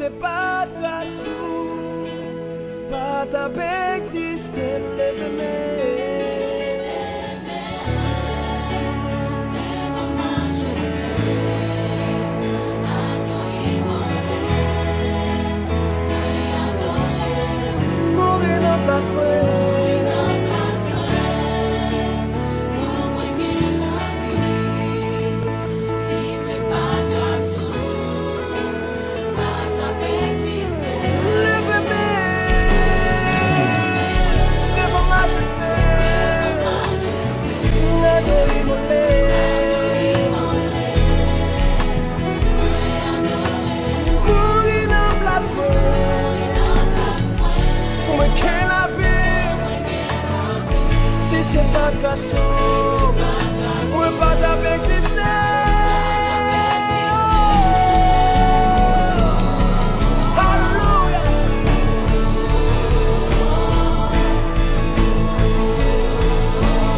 c'est pas de façon, pas ta exister, mourir dans place, c'est pas de façon, on veut pas avec Alléluia.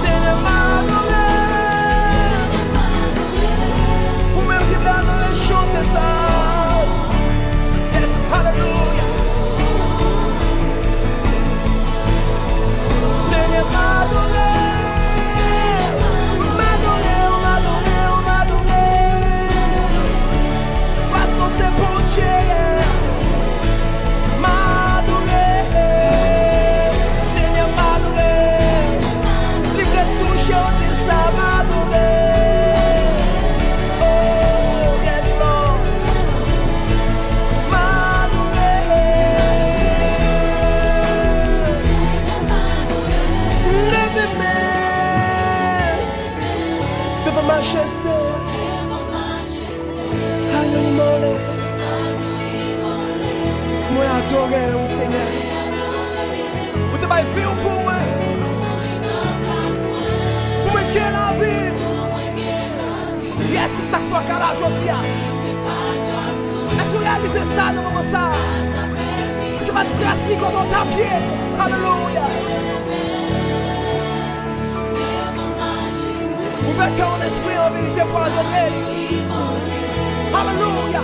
Seigneur m'adoré, ou même qui t'adore chanter ça. Yes, Alléluia. Seigneur m'adoré. Majesté, Anoimole, moi adorer au Seigneur. Vous te baillez pour moi. Pour moi qui est la vie. Yes, c'est ça que toi qu'à la joie. Est-ce que tu réalises ça dans le moment ça? Tu vas te pratiquer comme on t'a pied. Alléluia. Ouvert ton esprit en vérité pour adorer. Alléluia.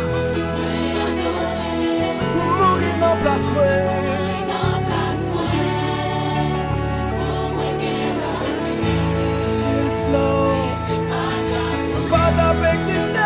Mourir dans place, yes, Lord. Pas d'abexité.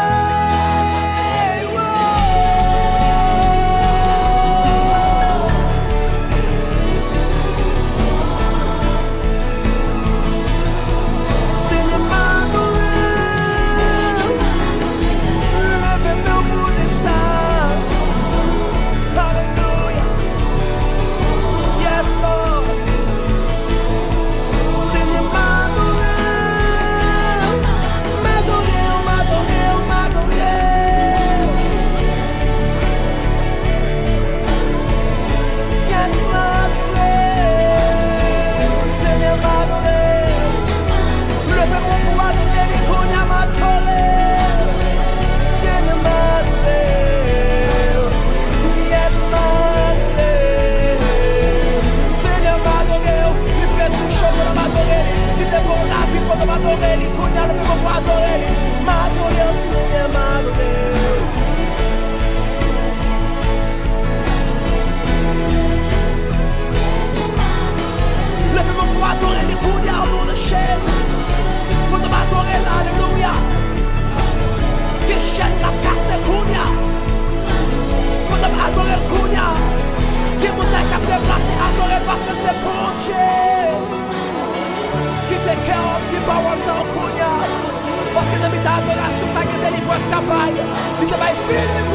Parce que dans ta adoration, ça qui est délivrance capable. Il te va filmer.